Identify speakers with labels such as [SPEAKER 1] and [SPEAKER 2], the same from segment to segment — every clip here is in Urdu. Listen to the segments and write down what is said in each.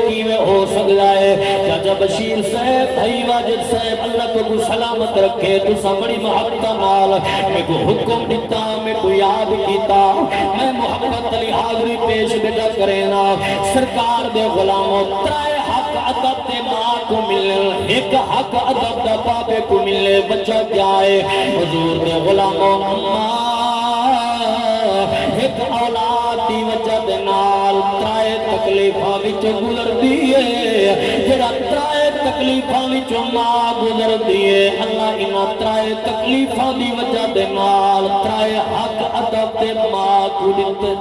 [SPEAKER 1] کیویں ہو سکتا ہے چاچا بشیر صاحب بھائی واجد صاحب اللہ کو سلامت رکھے تو بڑی محبت نال میں کو حکم دیتا میں کو یاد کیتا میں محبت علی حاضری پیش بیٹا کرینا سرکار دے غلاموں ترائے حق ادب دے ماں کو ملے ایک حق ادب دا بابے کو ملے بچہ کیا ہے حضور دے غلاموں ایک اولاد دی وجہ دے نال ترائے تکلیفاں وچ گزر دیئے جڑا ترائے تکلیفاں وچ ماں گزر دیئے اللہ انہاں ترائے تکلیفاں دی وجہ دے نال ترائے حق ادب دے ماں کو دتے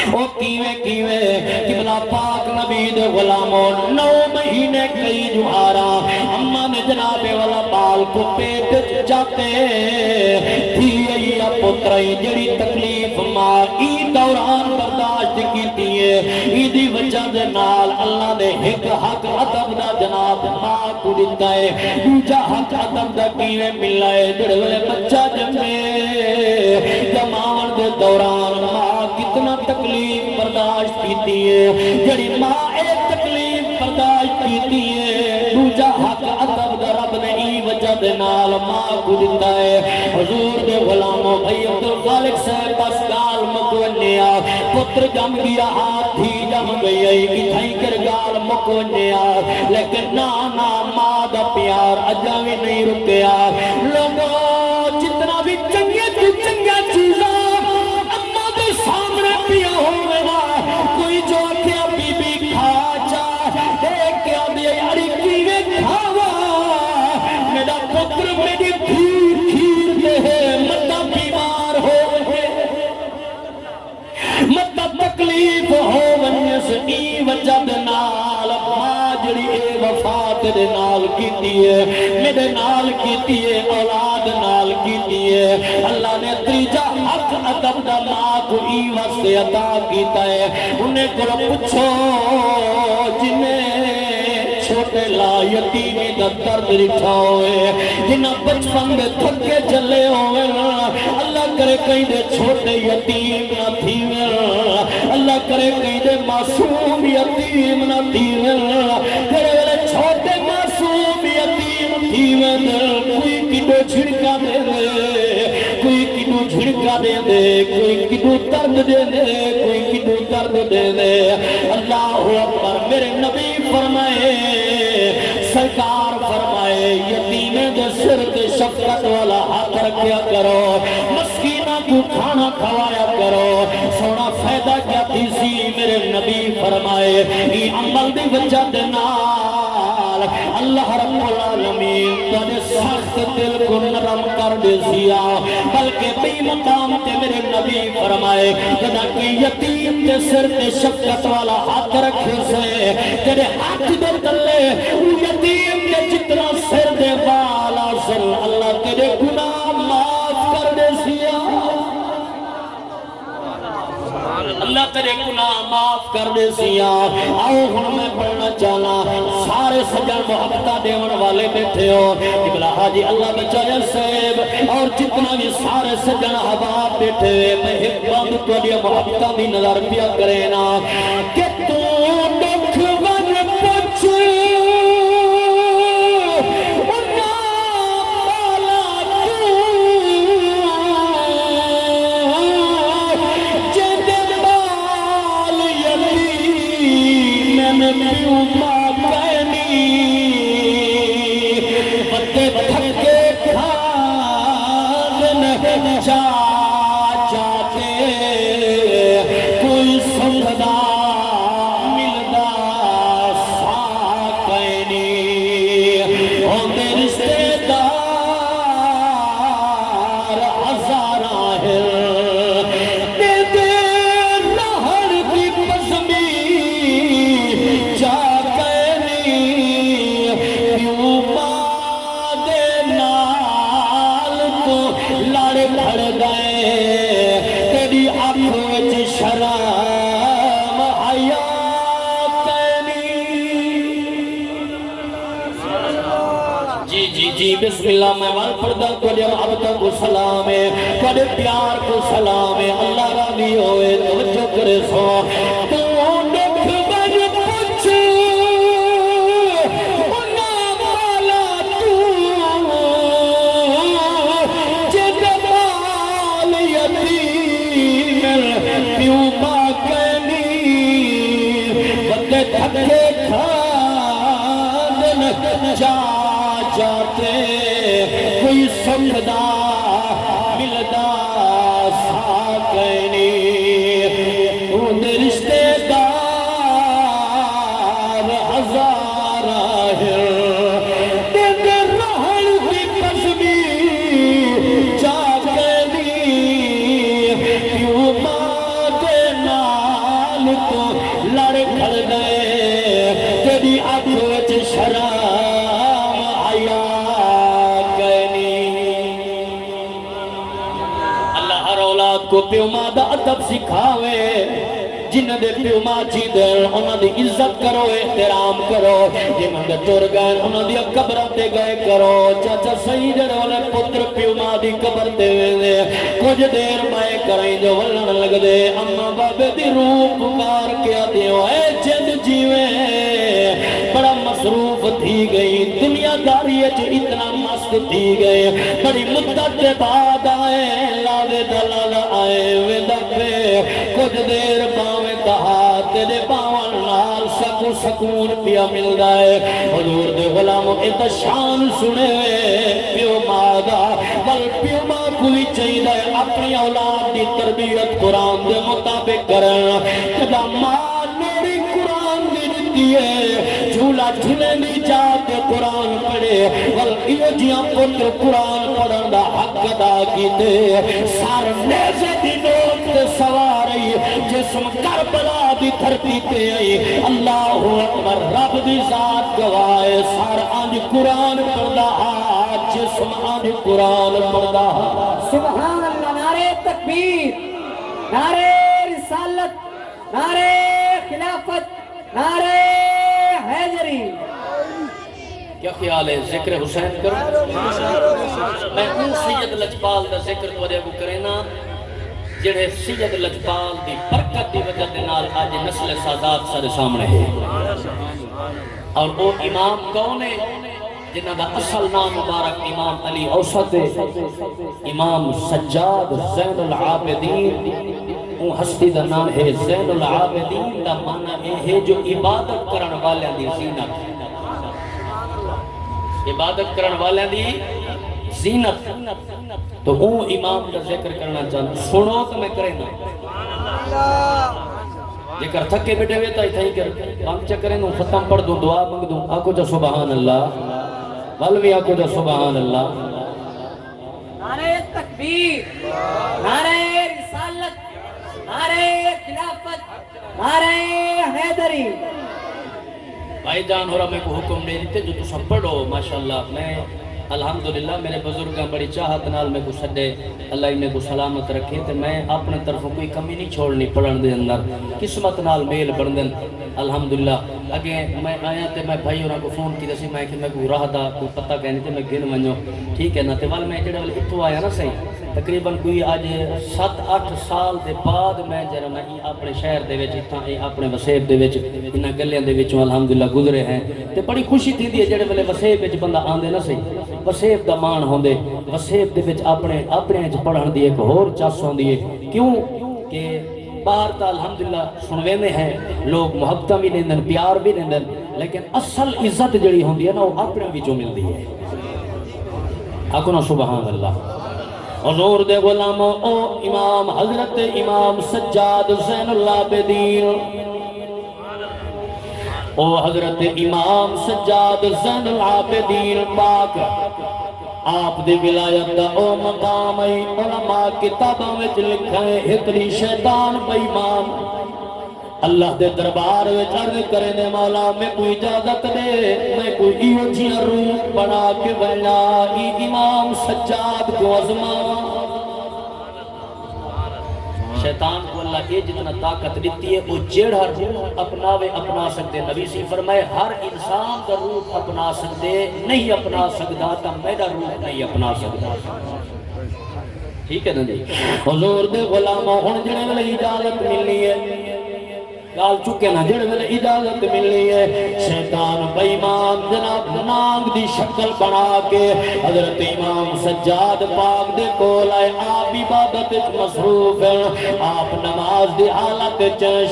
[SPEAKER 1] او کیویں قبلہ پاک نبی دے غلاموں 9 مہینے کئی جوہارا اماں نے جناب والا بال کو پیٹ جاتے تھی یا پترائی جڑی تکلیف ماں ای دوران برداشت کیتی ہے ای دی وجہ دے نال اللہ نے ایک حق ادب دا جناب ماں کو دیتا ہے دوجا حق ادب دا کیویں ملا ہے جڑے والے بچہ جمے جماون دے دوران ماں کتنا تکلیف برداشت کیتی ہے جڑی ماں ایک تکلیف برداشت کیتی ہے دوجا حق ادب دا رب نے ای وجہ دے نال ماں کو دیتا ہے حضور دے غلاموں بھائی عبدالخالق صاحب پاسکال مکونیا پتر جم گیا ہاتھی جم گئی کی تھائی کرگال مکونیا لیکن نانا ماں دا پیار اجا بھی نہیں رکیا لوگوں جتنا بھی چنگے تو چنگے چیزاں اماں دے سامنے پیا ہوئے نا کوئی جو کیا بی بی کھا جا ایک کیا دیا یاری کیوے کھاوا میرا پتر میری کھیر دے مطا بیمار ہو مطا تکلیف ہو ونیس ای وجہ دے نال جڑی اے وفات دے نال کیتی ہے میرے نال کیتی ہے اولاد نال کیتی ہے اللہ نے تیجا حق ادب دا ماں کو ای واسطے عطا کیتا ہے انہیں کو پوچھو جنہیں چھوٹے لا یتیمی دا درد رکھا ہوئے جنہ بچپن میں تھکے چلے ہوئے اللہ کرے کہیں دے چھوٹے یتیم نہ تھیوے اللہ کرے کہیں دے معصوم یتیم نہ تھیوے کرے والے چھوٹے معصوم یتیم تھیوے کوئی کدو چھڑکا دے دے کوئی کدو چھڑکا دے دے کوئی کدو درد دے دے کوئی کدو درد دے دے اللہ اکبر میرے نبی فرمائے سرکار فرمائے یتیمیں دے سر دے شفقت والا ہاتھ رکھیا کرو مسکینہ کو کھانا کھوایا کرو سونا فائدہ کیا تیسی میرے نبی فرمائے یہ عمل دی وجہ دے نال اللہ رب العالمین تجھے سخت دل کو نرم کر دے سیا بلکہ بی مقام تے میرے نبی فرمائے جدا کہ یتیم دے سر دے شفقت والا ہاتھ رکھے سے تیرے ہاتھ دے تلے یتیم دے جتنا سر دے والا سر اللہ تیرے گناہ معاف کر دے سیا اللہ تیرے گناہ معاف کر دے سیا آؤ ہن میں پڑھنا چاہنا سارے سجن محبتہ دیون والے بیٹھے ہو قبلہ حاجی اللہ بچایا صاحب اور جتنا بھی سارے سجن حباب بیٹھے ہوئے میں ایک باندھ تو لیا محبتہ بھی نظر پیا کرینا کہ تو دکھ ون پچھ بسم اللہ میں وال پردہ کو لیا محبتہ کو سلام ہے بڑے پیار کو سلام ہے اللہ راضی ہوئے توجہ کرے سو تو دکھ جا جاتے کوئی سمجھدا ملدا ساکینی ان رشتے دار ہزار ہے تیرے رہن کی قسمی جاگنی کیوں ماں دے نال تو لڑ کھڑ گئے تیری آنکھ وچ شرم آیا کینی اللہ ہر اولاد کو پیو ماں دا ادب سکھاوے جنہ دے پیو ماں جی دین انہاں دی عزت کرو احترام کرو جنہ دے ٹر گئے انہاں دی قبروں تے گئے کرو چاچا سید والے پتر پیو ماں دی قبر تے ویندے کچھ دیر میں کریں جو ولن لگ دے اما بابے دی روح پکار کے دیو اے جد جیویں بڑا مصروف تھی گئی دنیا داری اتنا مست تھی گئے بڑی مدت کے بعد آئے لاوے دلال آئے ویدہ پہ کچھ دیر باویں کہا تیرے باوان نال سکون پیا مل جائے حضور دے غلاموں ایک شان سنے پیو مادا بل پیو ماں کوئی چاہیے اپنی اولاد دی تربیت قرآن دے مطابق کرنا جدا ماں میری قرآن دی دیئے جھولا جھلے نہیں جاتے قرآن پڑھے یہ جیاں پتر قرآن پڑھن دا حق ادا کی دے سار نیزے دی نوک تے سواری جسم کربلا دی دھرتی تے آئی اللہ اکبر رب دی ذات گوائے سار آنج قرآن پڑھدا جسم آنج قرآن پڑھدا
[SPEAKER 2] سبحان اللہ نعرہ تکبیر نعرہ رسالت نعرہ خلافت نعرہ حیدری
[SPEAKER 1] کیا خیال ہے ذکر حسین کرو میں ان سید لجپال دا ذکر تو ادھے کو کرینا جڑے سید لجپال دی برکت دی وجہ دے نال آج نسل سادات سارے سامنے ہے اور وہ امام کون ہے جنہ دا اصل نام مبارک امام علی اوسط ہے امام سجاد زین العابدین وہ ہستی دا نام ہے زین العابدین دا معنی ہے جو عبادت کرن والے دی زینت عبادت کرن والے دی زینت تو وہ امام دا ذکر کرنا چاہتا سنو تو میں کریں نا ذکر تھکے بیٹھے ہوئے تا ہی کر بانگ چکریں دوں ختم پڑھ دوں دعا مانگ دوں آکو جا سبحان اللہ والوی آکو جا سبحان اللہ
[SPEAKER 2] نعرہ تکبیر نعرہ رسالت نعرہ خلافت نعرہ حیدری
[SPEAKER 1] بھائی جان ہو رہا میں کو حکم دے دیتے جو تو سب پڑھو ماشاءاللہ میں الحمدللہ میرے بزرگاں بڑی چاہت نال میں کو سڈے اللہ میں کو سلامت رکھے تے میں اپنے طرف کوئی کمی نہیں چھوڑنی پڑھن دے اندر قسمت نال میل بڑھن الحمدللہ اگے میں آیا تے میں بھائی ہوراں کو فون کی دسی میں کہ میں کو راہ دا کوئی پتہ کہنی تے میں گن ونجو ٹھیک ہے نا تے ول میں جڑے ول اتو آیا نا صحیح تقریباً کوئی آج 7-8 سال دے بعد میں جرا میں اپنے شہر دے وچ اتھاں اپنے وسیب دے وچ انہاں گلیاں دے وچوں الحمدللہ گزرے ہیں تے بڑی خوشی تھیندی ہے جڑے ویلے وسیب وچ بندہ آندے نا صحیح وسیب دا مان ہوندے وسیب دے وچ اپنے وچ پڑھن دی ایک ہور چس ہوندی ہے کیوں کہ باہر تا الحمدللہ سنویندے ہیں لوگ محبتاں بھی لیندن پیار بھی لیندن لیکن اصل عزت جڑی ہوندی ہے نا وہ اپنے وچوں ملدی ہے آکو نا سبحان اللہ حضور دے غلاموں او امام حضرت امام سجاد زین العابدین او حضرت امام سجاد زین العابدین پاک آپ دے ولایت دا او مقام ہے علماء کتاباں وچ لکھا ہے اتنی شیطان بے ایمان اللہ دے دربار وچ عرض کرے نے مولا میں کوئی اجازت دے میں کوئی ایو جی روح بنا کے بنا امام سجاد کو ازماواں شیطان کو اللہ یہ جتنا طاقت دیتی ہے وہ جیڑا روح اپناوے اپنا سکتے نبی سی فرمائے ہر انسان کا روح اپنا سکتے نہیں اپنا سکتا تا میرا روح نہیں اپنا سکتا ٹھیک ہے نا جی حضور دے غلاموں ہن جڑے ویلے اجازت ملنی ہے گال چکے نا جڑے ویلے اجازت ملنی ہے شیطان بے ایمان جناب نانگ دی شکل بنا کے حضرت امام سجاد پاک دے کول آئے آپ عبادت مصروف ہیں آپ نماز دی حالت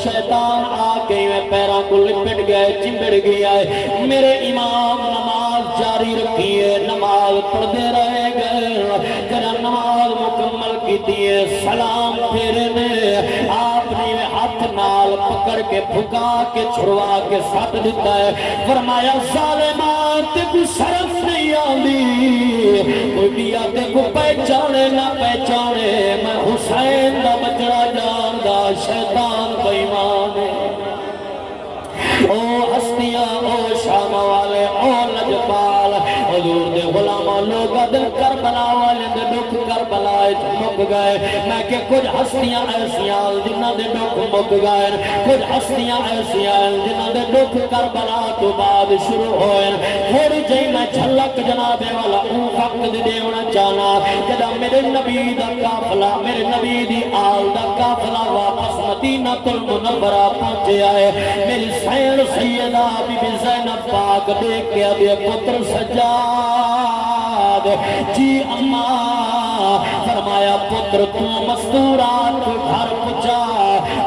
[SPEAKER 1] شیطان آ کے میں پیروں کو لپٹ گئے چمبڑ گیا ہے میرے امام نماز نال پڑھتے رہ گئے جڑا نماز مکمل کی سلام پھیرے نے آپ نے ہاتھ نال پکڑ کے پھکا کے چھڑوا کے ساتھ دیتا ہے فرمایا ظالمات کو شرم نہیں آتی کوئی بھی آتے کو پہچانے نہ پہچانے میں حسین دا بچڑا جان دا شیطان بے ایمان او ہستیاں او شام والے او لجپال حضور دے غلاماں لوگ دل کربلا والے دے دکھ کربلا مک گئے میں کہ کچھ ہستیاں ایسیاں جنہاں دے دکھ مک گئے کچھ ہستیاں ایسیاں جنہاں دے دکھ کربلا تو بعد شروع ہوئے تھوڑی جئی میں جھلک جناب والا اون وقت دے دیونا چاہنا جدا میرے نبی دا قافلہ میرے نبی دی آل دا قافلہ واپس مدینہ المنورہ پہنچے آئے میری سین سیدہ بی بی زینب پاک دیکھ کے ابھی پتر سجاد جی اماں فرمایا پتر تو مستورات گھر پچا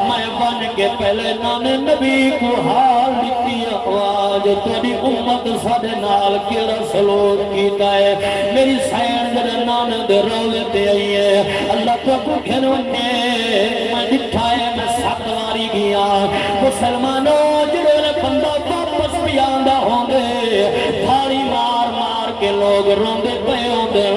[SPEAKER 1] میں بن کے پہلے نانے نبی کو حال لکھی آواز تیری امت ساڑے نال کیڑا سلوک کیتا ہے میری سین جڑے نانے دے رولے تے آئی ہے اللہ تو کو کھنونے میں دکھائے میں سات واری گیا مسلمانوں جڑے بندہ واپس بھی آندہ ہوں گے تھاڑی مار مار کے لوگ روندے پہ ہوندے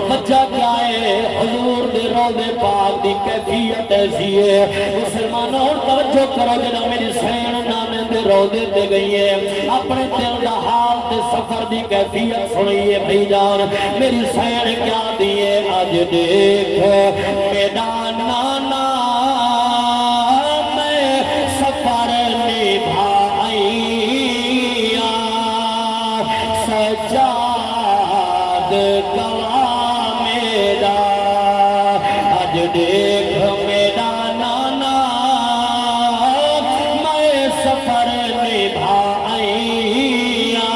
[SPEAKER 1] بچہ کیا ہے حضور دے روندے پاک دی کیفیت ایسی ہے مسلمانوں اور توجہ کرو جنا میری سین نانے دے روندے تے گئی ہے اپنے دل دا حال تے سفر دی کیفیت سنئیے بھائی جان میری سین کیا دیئے آج دیکھ میدان نانا میں سفر نبھائیا سجاد گواہ میرا آج دیکھ میرا نانا میں سفر نبھائیا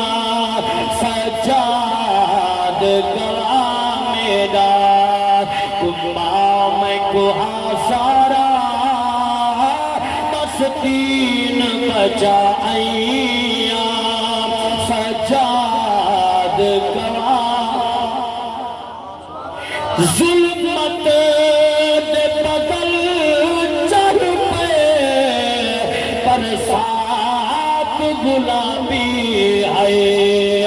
[SPEAKER 1] سجاد گواہ میرا کمبا میں کوہا سارا بس تین بچائیا سجاد گواہ ظلمت دے بدل چڑھ پے پر ساتھ گلابی آئے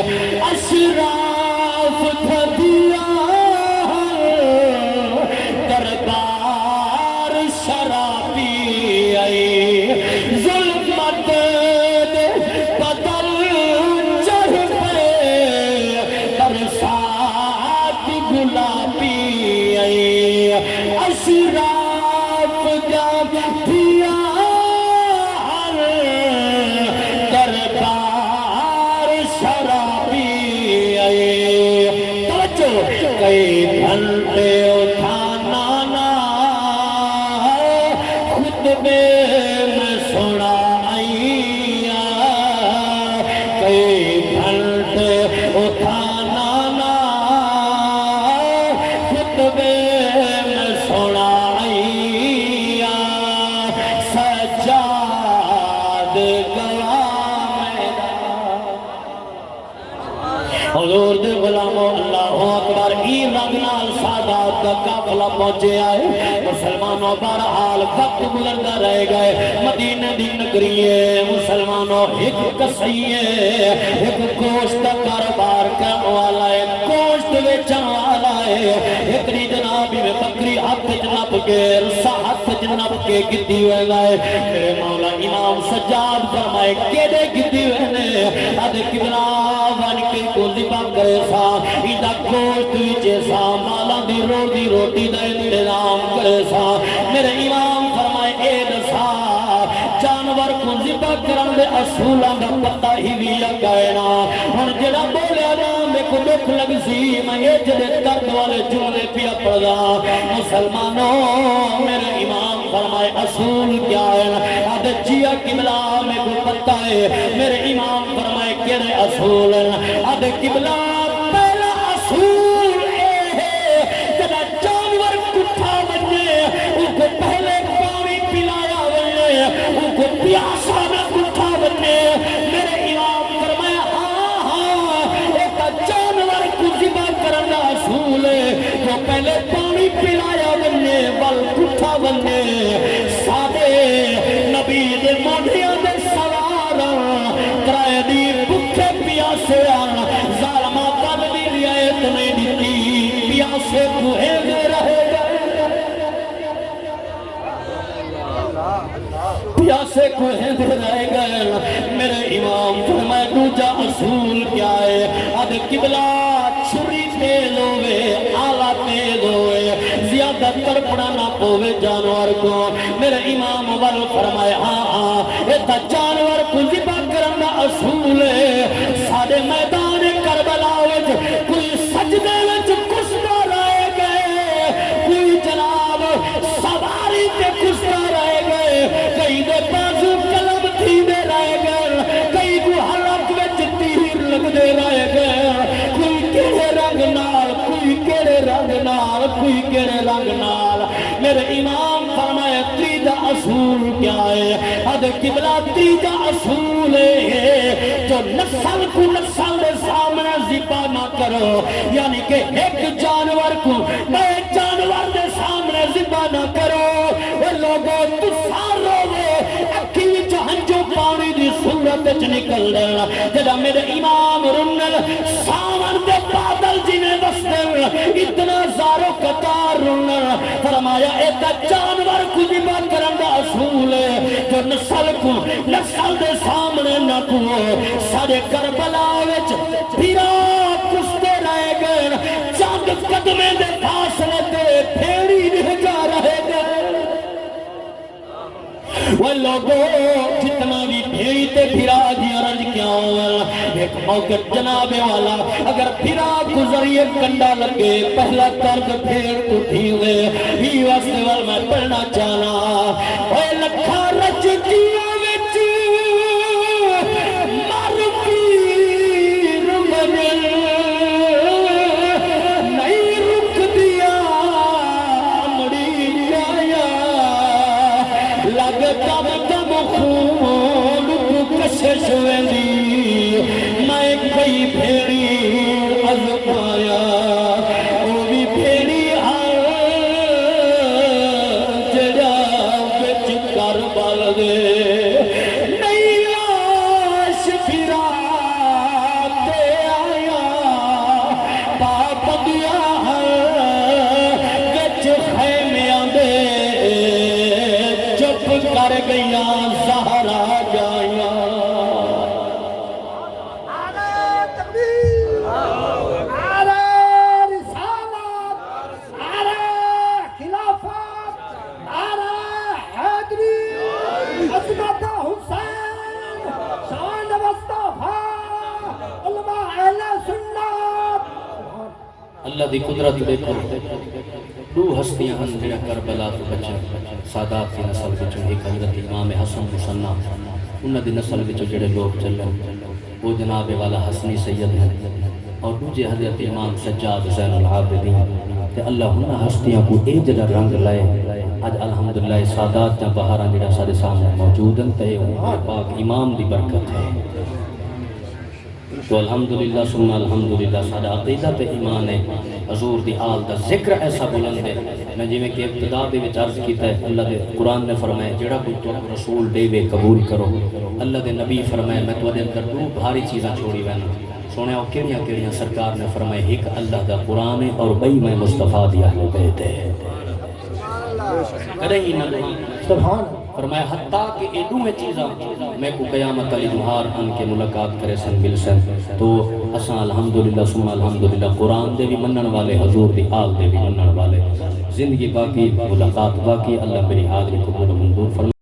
[SPEAKER 1] اشراف تھدیا دربار شرابی آئے ظلمت دے بدل چڑھ پے پر ساتھ گلابی آئے اشراف جا دیا دربار شرابی آئے توجہ کئی گھنٹے اٹھانا نا خطبے میں سنا آئیا کئی گھنٹے اٹھانا نا خطبے میں سنا آئیا سجاد گواہ میرا حضور دے غلاموں اللہ اکبر ای رنگ نال سادات کا قافلہ پہنچے آئے مسلمانوں بہرحال وقت گزرتا رہ گئے مدینہ دی نگری ہے مسلمانوں ایک کسائی ہے ایک گوشت کا کاروبار کرنے والا ہے گوشت بیچن والا ہے ایک نی جنابی میں بکری ہاتھ جناب کے رسا ہاتھ جناب کے گدی ہوئے گئے میرے مولا امام سجاد فرمائے کیڑے گدی ہوئے نے ادھے کبلا بن کے کو ذبح کرے سا ایدہ گوشت ویچے سا مالا دی روٹی دا انتظام کرے سا میرے امام فرمائے اے دسا جانور کو ذبح کرن دے اصولاں دا پتہ ہی بھی لگائنا ہن جڑا بولیا نا میں کو دکھ لگ سی میں یہ جڑے درد والے جملے پیا پڑھا مسلمانوں میرے امام فرمائے اصول کیا ہے آدھے جیا قبلہ میں کو پتہ ہے میرے امام فرمائے کیڑے اصول ہیں آدھے قبلہ پہلا اصول اے ہے جب جانور کٹھا بنے ان کو پہلے پانی پلایا بنے ان کو پیاسا نہ کٹھا بنے میرے امام فرمایا ہاں ایک جانور کو ول پٹھا بنے سادے نبی دے موڈیاں دے سواراں کرائے دی بھکھے پیاسے ظالمہ کد دی رعایت نہیں دیتی پیاسے کوہے دے رہے گئے پیاسے کوہے دے رہے گئے میرے امام فرمائے دوجا اصول کیا ہے اد قبلہ چھری تیز ہوئے آلہ تیز ہوئے زیادہ تڑپڑا نہ پوے جانور کو میرے امام ول فرمائے ہاں ایتا جانور کو ذبح کرنا اصول ہے سارے میدان کربلا وچ کوئی سجدے وچ کشتا رہے گئے کوئی جناب سواری تے کشتا رہے گئے کئی دے بازو قلم تھی دے رہے گئے کئی کو حلق وچ تیر لگ دے رہے گئے کوئی کیڑے رنگ نال کوئی کیڑے رنگ نال کوئی کیڑے رنگ نال میرے امام فرمائے تیجا اصول کیا ہے اد قبلہ تیجا اصول ہے جو نسل کو نسل دے سامنے ذبح نہ کرو یعنی کہ ایک جانور کو نئے جانور دے سامنے ذبح نہ کرو وہ لوگوں تو سارو وہ اکھی وچ ہنجو پانی دی صورت وچ نکل دینا جدا میرے امام رنل ساون دے بادل جنہیں وسدل اتنا زارو قطار رنل فرمایا ایتا جانور کو ذبح کرن دا اصول ہے جو نسل کو نسل دے سامنے نہ کو سارے کربلا وچ پھرا کشتے رہے گئے چند قدمے دے فاصلے تے پھیڑی نہیں جا رہے گئے وہ لوگوں جتنا بھی بھیڑی تے پھرا دیا رنج کیا ہوا ایک موقع جناب والا اگر پھرا گزریے کنڈا لگے پہلا درد پھیڑ اٹھی ہوئے ہی واسطے وال میں پڑھنا چاہنا اے لکھا رج دیا وچ مر پیر بنے نہیں رک دیا مڑی آیا لگ دم دم خون کو کشش ویندی میں کئی بھیڑی از پایا وہ بھی بھیڑی جڑا بچ کربل دے نہیں لاش پھرا تے آیا پابندیاں بچ خیمیاں دے چپ کر گئیاں زہرا جائیاں اللہ دی قدرت دیکھو دو ہستیاں ہن جڑا کربلا تو بچے سادات کی نسل وچوں ایک حضرت امام حسن حسنہ انہاں دی نسل وچوں جڑے لوگ چلے وہ جناب والا حسنی سید ہیں اور دوجے حضرت امام سجاد زین العابدین تے اللہ انہاں ہستیاں کو اے جڑا رنگ لائے آج الحمدللہ سادات جہاں بہاراں جڑا سارے سامنے موجود ہیں تے پاک امام دی برکت ہے تو الحمدللہ ثم الحمدللہ سارا عقیدہ تے ایمان ہے حضور دی آل دا ذکر ایسا بلند ہے میں جی میں کہ ابتدا دے وچ عرض کیتا ہے اللہ دے قرآن نے فرمایا جڑا کوئی تو رسول دے وے قبول کرو اللہ دے نبی فرمایا میں تو دے اندر دو بھاری چیزاں چھوڑی وینا سونے او کیڑیاں سرکار نے فرمایا ایک اللہ دا قرآن ہے اور بئی میں مصطفیٰ دی اہل بیت ہے کریں ہی نہ سبحان فرمایا حتیٰ کہ ایدو میں چیزاں میں کو قیامت علی دہار ان کے ملاقات کرے سن مل سن تو اساں الحمدللہ ثم الحمدللہ قرآن دے بھی منن والے حضور دی آل دے بھی منن والے زندگی باقی ملاقات باقی اللہ میری حاضری قبول و منظور فرمائے